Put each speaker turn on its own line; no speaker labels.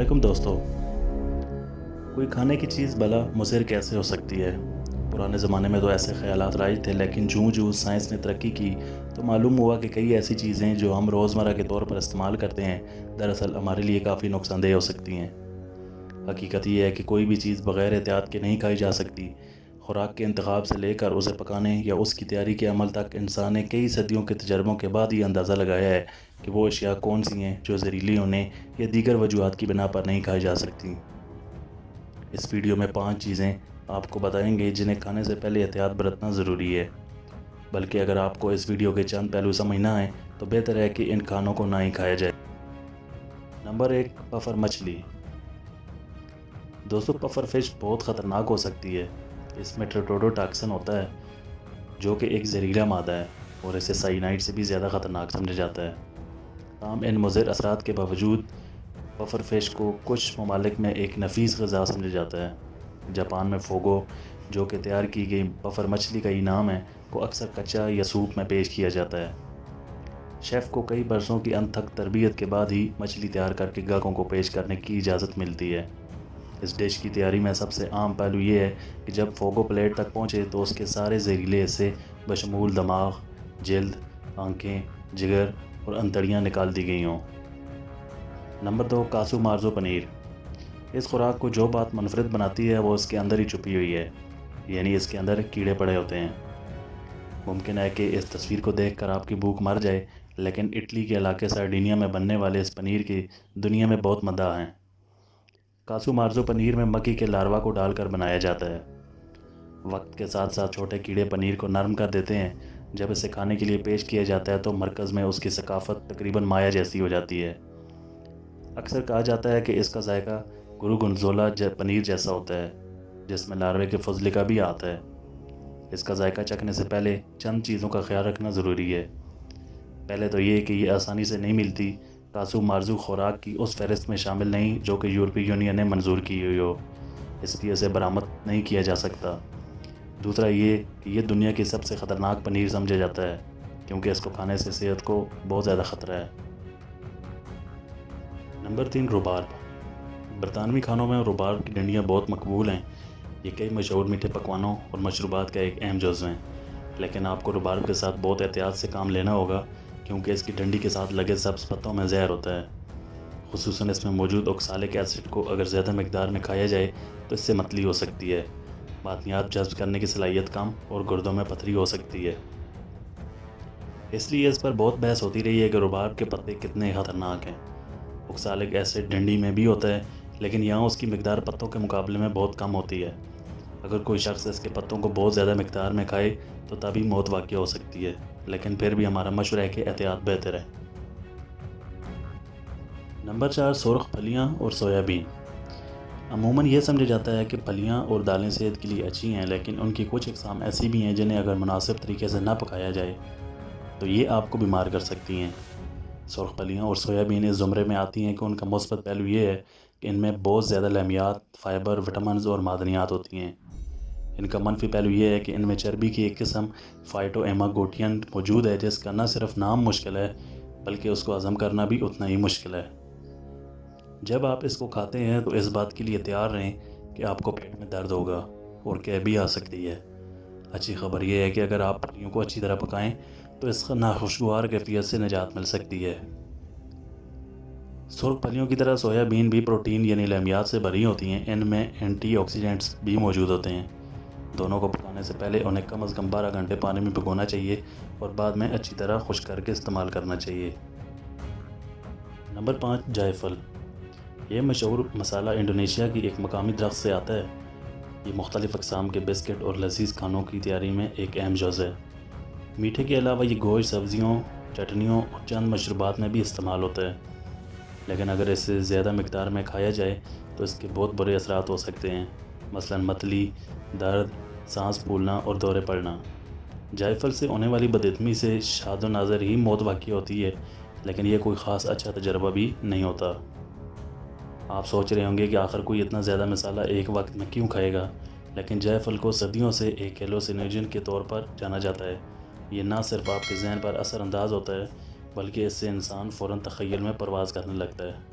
علیکم دوستو، کوئی کھانے کی چیز بھلا مضر کیسے ہو سکتی ہے؟ پرانے زمانے میں تو ایسے خیالات رائج تھے، لیکن جوں سائنس نے ترقی کی تو معلوم ہوا کہ کئی ایسی چیزیں جو ہم روزمرہ کے طور پر استعمال کرتے ہیں دراصل ہمارے لیے کافی نقصان دہ ہو سکتی ہیں۔ حقیقت یہ ہے کہ کوئی بھی چیز بغیر احتیاط کے نہیں کھائی جا سکتی۔ خوراک کے انتخاب سے لے کر اسے پکانے یا اس کی تیاری کے عمل تک انسان نے کئی صدیوں کے تجربوں کے بعد یہ اندازہ لگایا ہے کہ وہ اشیاء کون سی ہیں جو زہریلی ہونے یا دیگر وجوہات کی بنا پر نہیں کھائی جا سکتی۔ اس ویڈیو میں 5 چیزیں آپ کو بتائیں گے جنہیں کھانے سے پہلے احتیاط برتنا ضروری ہے، بلکہ اگر آپ کو اس ویڈیو کے چند پہلو سمجھ نہ آئیں تو بہتر ہے کہ ان کھانوں کو نہ ہی کھایا جائے۔ نمبر 1، پفر مچھلی۔ دوستو، پفر فش بہت خطرناک ہو سکتی ہے۔ اس میں ٹیٹروڈوٹاکسن ہوتا ہے جو کہ ایک زہریلا مادہ ہے اور اسے سائنائڈ سے بھی زیادہ خطرناک سمجھا جاتا ہے۔ تاہم ان مضر اثرات کے باوجود پفر فش کو کچھ ممالک میں ایک نفیس غذا سمجھا جاتا ہے۔ جاپان میں فوگو، جو کہ تیار کی گئی پفر مچھلی کا ہی نام ہے، کو اکثر کچا یا سوپ میں پیش کیا جاتا ہے۔ شیف کو کئی برسوں کی انتھک تربیت کے بعد ہی مچھلی تیار کر کے گاہکوں کو پیش کرنے کی اجازت ملتی ہے۔ اس ڈش کی تیاری میں سب سے عام پہلو یہ ہے کہ جب فوگو پلیٹ تک پہنچے تو اس کے سارے زہریلے حصے بشمول دماغ، جلد، آنکھیں، جگر اور انتڑیاں نکال دی گئی ہوں۔ نمبر 2، کاسو مارزو پنیر۔ اس خوراک کو جو بات منفرد بناتی ہے وہ اس کے اندر ہی چھپی ہوئی ہے، یعنی اس کے اندر کیڑے پڑے ہوتے ہیں۔ ممکن ہے کہ اس تصویر کو دیکھ کر آپ کی بھوک مر جائے، لیکن اٹلی کے علاقے سارڈینیا میں بننے والے اس پنیر کی دنیا میں بہت مداح ہیں۔ کاسو مارزو پنیر میں مکھی کے لاروا کو ڈال کر بنایا جاتا ہے۔ وقت کے ساتھ ساتھ چھوٹے کیڑے پنیر کو نرم کر دیتے ہیں۔ جب اسے کھانے کے لیے پیش کیا جاتا ہے تو مرکز میں اس کی ثقافت تقریباً مایا جیسی ہو جاتی ہے۔ اکثر کہا جاتا ہے کہ اس کا ذائقہ گورگونزولا پنیر جیسا ہوتا ہے، جس میں لاروے کے فضلے کا بھی آتا ہے۔ اس کا ذائقہ چکھنے سے پہلے چند چیزوں کا خیال رکھنا ضروری ہے۔ پہلے تو یہ کہ یہ آسانی سے نہیں ملتی۔ کاسو مارزو خوراک کی اس فہرست میں شامل نہیں جو کہ یورپی یونین نے منظور کی ہوئی ہو، اس لیے اسے برآمد نہیں کیا جا سکتا۔ دوسرا یہ کہ یہ دنیا کی سب سے خطرناک پنیر سمجھا جاتا ہے، کیونکہ اس کو کھانے سے صحت کو بہت زیادہ خطرہ ہے۔ نمبر 3، روبارب۔ برطانوی کھانوں میں روبارب کی ڈنڈیاں بہت مقبول ہیں۔ یہ کئی مشہور میٹھے پکوانوں اور مشروبات کا ایک اہم جزو ہیں، لیکن آپ کو روبارب کے ساتھ بہت احتیاط سے کام لینا ہوگا، کیونکہ اس کی ڈنڈی کے ساتھ لگے سبز پتوں میں زہر ہوتا ہے۔ خصوصاً اس میں موجود اوکسالک ایسڈ کو اگر زیادہ مقدار میں کھایا جائے تو اس سے متلی ہو سکتی ہے، معدنیات جذب کرنے کی صلاحیت کم اور گردوں میں پتھری ہو سکتی ہے۔ اس لیے اس پر بہت بحث ہوتی رہی ہے کہ روبارب کے پتے کتنے خطرناک ہیں۔ اوکسالک ایسڈ ڈنڈی میں بھی ہوتا ہے، لیکن یہاں اس کی مقدار پتوں کے مقابلے میں بہت کم ہوتی ہے۔ اگر کوئی شخص اس کے پتوں کو بہت زیادہ مقدار میں کھائے تو تبھی موت واقع ہو سکتی ہے، لیکن پھر بھی ہمارا مشورہ ہے کہ احتیاط بہتر ہے۔ نمبر 4، سرخ پھلیاں اور سویابین۔ عموماً یہ سمجھا جاتا ہے کہ پھلیاں اور دالیں صحت کے لیے اچھی ہیں، لیکن ان کی کچھ اقسام ایسی بھی ہیں جنہیں اگر مناسب طریقے سے نہ پکایا جائے تو یہ آپ کو بیمار کر سکتی ہیں۔ سرخ پھلیاں اور سویابین اس زمرے میں آتی ہیں کہ ان کا مثبت پہلو یہ ہے کہ ان میں بہت زیادہ لحمیات، فائبر، وٹامنز اور معدنیات ہوتی ہیں۔ ان کا منفی پہلو یہ ہے کہ ان میں چربی کی ایک قسم فائٹوایماگلوٹین موجود ہے، جس کا نہ صرف نام مشکل ہے بلکہ اس کو ہضم کرنا بھی اتنا ہی مشکل ہے۔ جب آپ اس کو کھاتے ہیں تو اس بات کے لیے تیار رہیں کہ آپ کو پیٹ میں درد ہوگا اور قے بھی آ سکتی ہے۔ اچھی خبر یہ ہے کہ اگر آپ پھلیوں کو اچھی طرح پکائیں تو اس ناخوشگوار کیفیت سے نجات مل سکتی ہے۔ سرخ پھلیوں کی طرح سویابین بھی پروٹین یعنی لحمیات سے بھری ہوتی ہیں۔ ان میں اینٹی آکسیڈنٹس بھی موجود ہوتے ہیں۔ دونوں کو پکانے سے پہلے انہیں کم از کم 12 گھنٹے پانی میں بھگونا چاہیے اور بعد میں اچھی طرح خشک کر کے استعمال کرنا چاہیے۔ نمبر 5، جائے پھل۔ یہ مشہور مسالہ انڈونیشیا کی ایک مقامی درخت سے آتا ہے۔ یہ مختلف اقسام کے بسکٹ اور لذیذ کھانوں کی تیاری میں ایک اہم جز ہے۔ میٹھے کے علاوہ یہ گوشت، سبزیوں، چٹنیوں اور چند مشروبات میں بھی استعمال ہوتا ہے، لیکن اگر اسے زیادہ مقدار میں کھایا جائے تو اس کے بہت برے اثرات ہو سکتے ہیں، مثلاً متلی، درد، سانس پھولنا اور دورے پڑنا۔ جائے پھل سے ہونے والی بدہضمی سے شاد و نادر ہی موت واقع ہوتی ہے، لیکن یہ کوئی خاص اچھا تجربہ بھی نہیں ہوتا۔ آپ سوچ رہے ہوں گے کہ آخر کوئی اتنا زیادہ مسالہ ایک وقت میں کیوں کھائے گا، لیکن جائے پھل کو صدیوں سے ایک ہیلوسینوجن کے طور پر جانا جاتا ہے۔ یہ نہ صرف آپ کے ذہن پر اثر انداز ہوتا ہے بلکہ اس سے انسان فوراً تخیل میں پرواز کرنے لگتا ہے۔